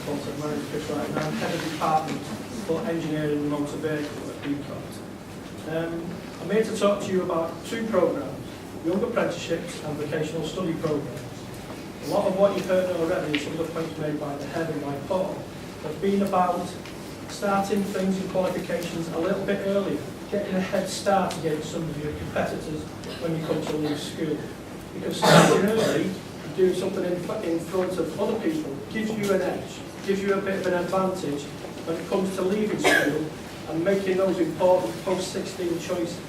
Concept Manager Chris Wright, and I'm Head of Department for Engineering and Motor Vehicle at BCOT. I'm here to talk to you about two programmes, Young Apprenticeships and Vocational Study Programmes. A lot of what you've heard already, some of the points made by the Head and by Paul, have been about starting things and qualifications a little bit earlier, getting a head start against some of your competitors when you come to leave school. Because starting early, doing something in front of other people, gives you an edge, gives you a bit of an advantage when it comes to leaving school and making those important post-16 choices.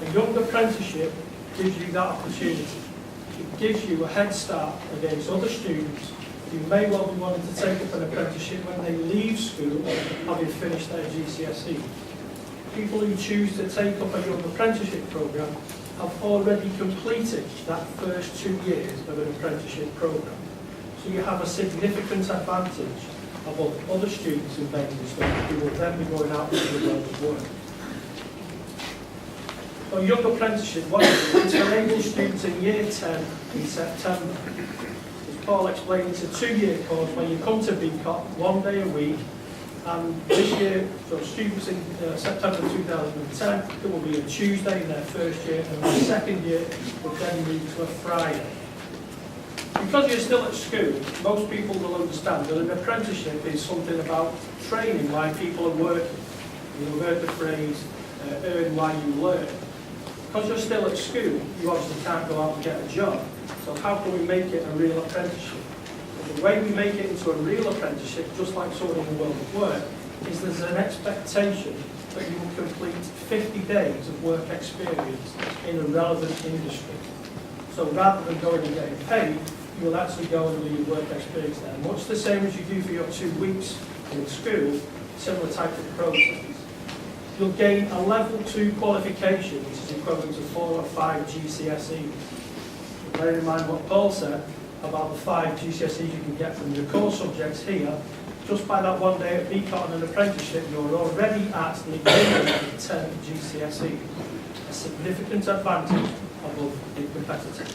A young apprenticeship gives you that opportunity. It gives you a head start against other students who may well be wanting to take up an apprenticeship when they leave school having finished their GCSE. People who choose to take up a young apprenticeship programme have already completed that first 2 years of an apprenticeship programme. So you have a significant advantage above other students in Basingstoke who will then be going out into the world of work. So young apprenticeship, what is it? It's for able students in year 10 in September. As Paul explained, it's a 2-year course when you come to BCOT 1 day a week. And this year, for students in September 2010, it will be a Tuesday in their first year, and the second year will then move to a Friday. Because you're still at school, most people will understand that an apprenticeship is something about training while people are working. You've heard the phrase, earn while you learn. Because you're still at school, you obviously can't go out and get a job. So how can we make it a real apprenticeship? The way we make it into a real apprenticeship, just like someone in the world of work, is there's an expectation that you will complete 50 days of work experience in a relevant industry. So rather than going and getting paid, you'll actually go and do your work experience there. Much the same as you do for your 2 weeks in school, similar type of process. You'll gain a level 2 qualification, which is equivalent to 4 or 5 GCSEs. Bear in mind what Paul said about the 5 GCSEs you can get from your core subjects here. Just by that 1 day at BCOT and an apprenticeship, you're already at the equivalent of 10 GCSEs. A significant advantage above the competitors.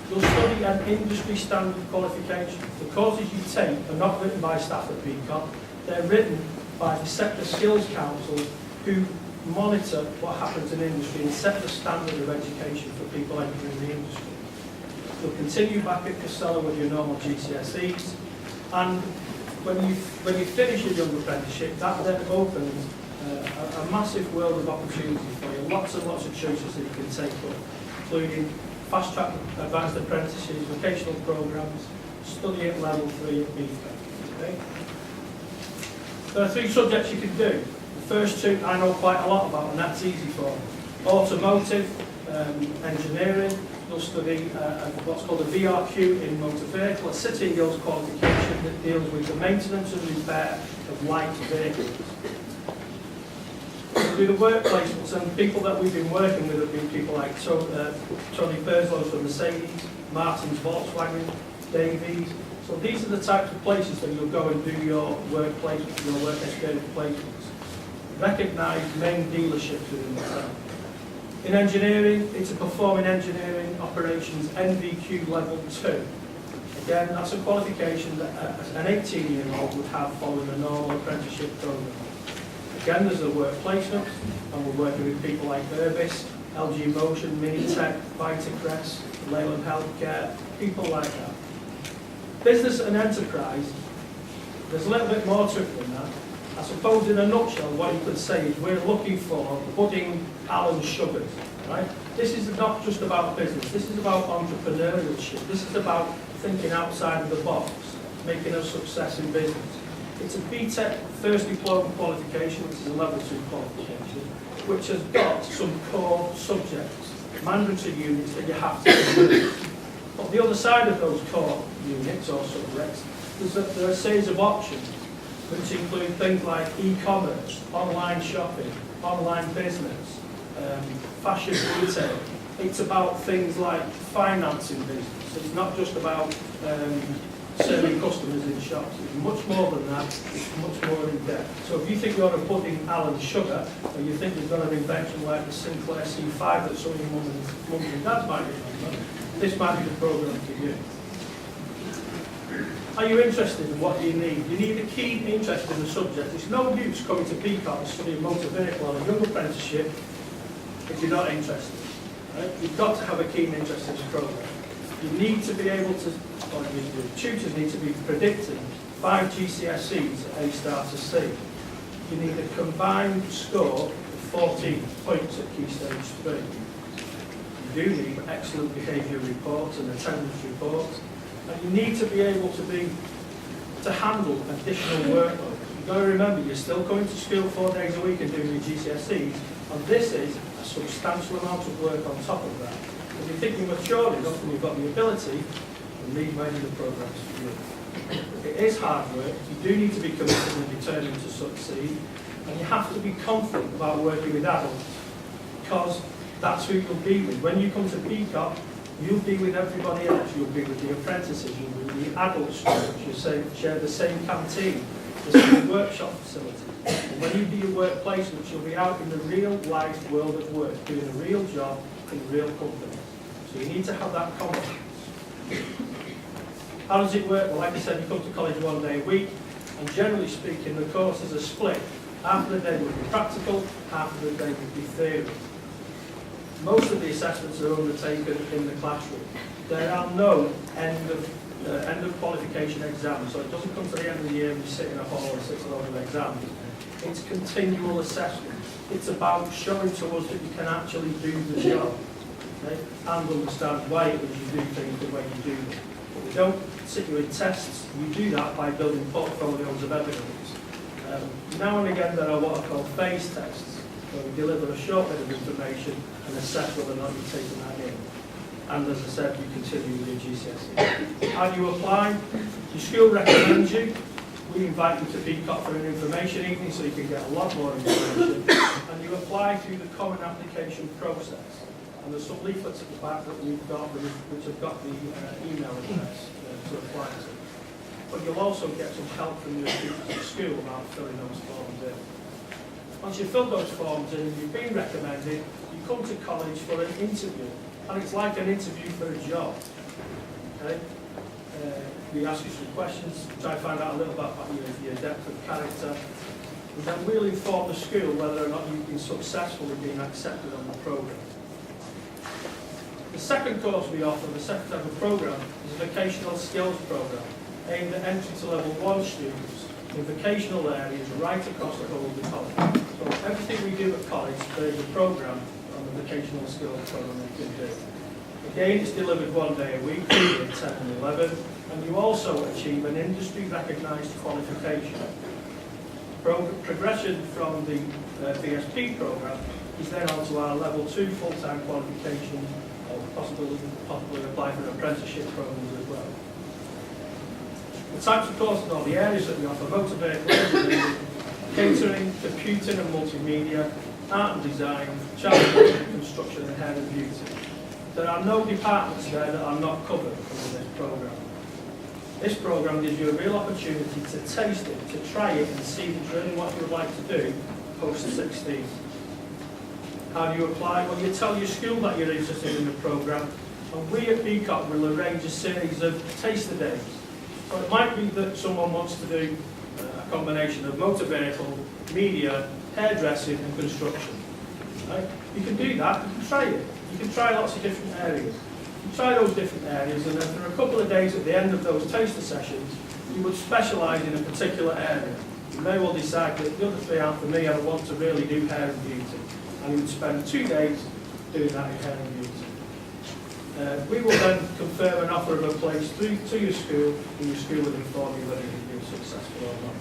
You'll study an industry standard qualification. The courses you take are not written by staff at BCOT, they're written by the Sector Skills Council who monitor what happens in industry and set the standard of education for people entering the industry. You'll continue back at Costello with your normal GCSEs, and when you finish your young apprenticeship, that then opens a massive world of opportunity for you. Lots and lots of choices that you can take up, including fast-track advanced apprentices, vocational programmes, study at level 3 at BCOT. Okay? There are 3 subjects you can do. The first 2 I know quite a lot about, and that's easy for me. Automotive, engineering. You'll study what's called a VRQ in motor vehicle, a City and Guilds qualification that deals with the maintenance and repair of light vehicles. We'll do the work placements, and people that we've been working with have been people like Tony Perslow from Mercedes, Martin's Volkswagen, Davies. So these are the types of places that you'll go and do your work placements, your work experience placements. Recognised main dealerships within the town. In engineering, it's a performing engineering operations NVQ level 2. Again, that's a qualification that an 18-year-old would have following a normal apprenticeship programme. Again, there's the work placements, and we're working with people like Urbis, LG Motion, Minitech, Vitacrest, Leyland Healthcare, people like that. Business and enterprise, there's a little bit more to it than that. I suppose in a nutshell what you could say is we're looking for budding Alan Sugars, right? This is not just about business, this is about entrepreneurship, this is about thinking outside of the box, making a success in business. It's a BTEC first diploma qualification, which is a level 2 qualification, which has got some core subjects, mandatory units that you have to do. But the other side of those core units or subjects, there are a series of options, which include things like e-commerce, online shopping, online business, fashion retail. It's about things like financing business. It's not just about serving customers in shops. It's much more than that. It's much more in depth. So if you think you're a budding Alan Sugar, or you think you've got an invention like the Sinclair C5 that some of your mums and dads might remember, this might be the programme for you. Are you interested in what you need? You need a keen interest in the subject. It's no use coming to BCOT and studying motor vehicle or a young apprenticeship if you're not interested. Right? You've got to have a keen interest in the program. You need to be able to, or your tutors need to be predicting 5 GCSEs at A star to C. You need a combined score of 14 points at Key Stage 3. You do need excellent behaviour reports and attendance reports. And you need to be able to handle additional workload. You've got to remember, you're still going to school 4 days a week and doing your GCSEs, and this is a substantial amount of work on top of that. If you think you're mature enough and you've got the ability, then these may be the programs for you. It is hard work. You do need to be committed and determined to succeed, and you have to be confident about working with adults, because that's who you'll be with. When you come to BCOT, you'll be with everybody else. You'll be with the apprentices, you'll be with the adult students, you'll share the same canteen, the same workshop facilities. And when you do your work placements, you'll be out in the real life world of work, doing a real job in a real company. So you need to have that confidence. How does it work? Well, like I said, you come to college 1 day a week, and generally speaking, the courses are split. Half of the day would be practical, half of the day would be theory. Most of the assessments are undertaken in the classroom. There are no end of qualification exams, so it doesn't come to the end of the year and you sit in a hall and sit a lot of exams. It's continual assessment. It's about showing to us that you can actually do the job, okay, and understand why it is you do things the way you do them. But we don't sit you in tests. You do that by building portfolios of evidence. Now and again there are what are called phase tests, where we deliver a short bit of information and assess whether or not you've taken that in. And as I said, you continue with your GCSE. How do you apply? Your school recommends you. We invite you to BCOT for an information evening so you can get a lot more information. And you apply through the common application process. And there's some leaflets at the back that we've got, which have got the email address to apply to. But you'll also get some help from your tutors at school about filling those forms in. Once you've filled those forms in and you've been recommended, you come to college for an interview. And it's like an interview for a job. Okay? We ask you some questions, try to find out a little bit about your depth of character. And then we'll inform the school whether or not you've been successful in being accepted on the programme. The second course we offer, the second type of programme, is a vocational skills programme aimed at entry to level 1 students in vocational areas right across the whole of the college. So everything we do at college, there's a programme on the vocational skills programme we can do. Again, it's delivered 1 day a week, at 10 and 11, and you also achieve an industry recognised qualification. Progression from the BSP programme is then onto our level 2 full-time qualification, or possibly apply for apprenticeship programs as well. The types of courses are the areas that we offer: motor vehicle engineering, catering, computing and multimedia, art and design, child construction and hair and beauty. There are no departments there that are not covered under this programme. This programme gives you a real opportunity to taste it, to try it and see if it's really what you would like to do post-16. How do you apply? Well, you tell your school that you're interested in the programme, and we at BCOT will arrange a series of taster days. So it might be that someone wants to do a combination of motor vehicle, media, hairdressing and construction. Right? You can do that, you can try it. You can try lots of different areas. You try those different areas, and then for a couple of days at the end of those taster sessions, you would specialise in a particular area. You may well decide that the other 3 aren't for me, I want to really do hair and beauty. And you would spend 2 days doing that in hair and beauty. We will then confirm an offer of a place to your school, and your school will inform you whether you've been successful or not.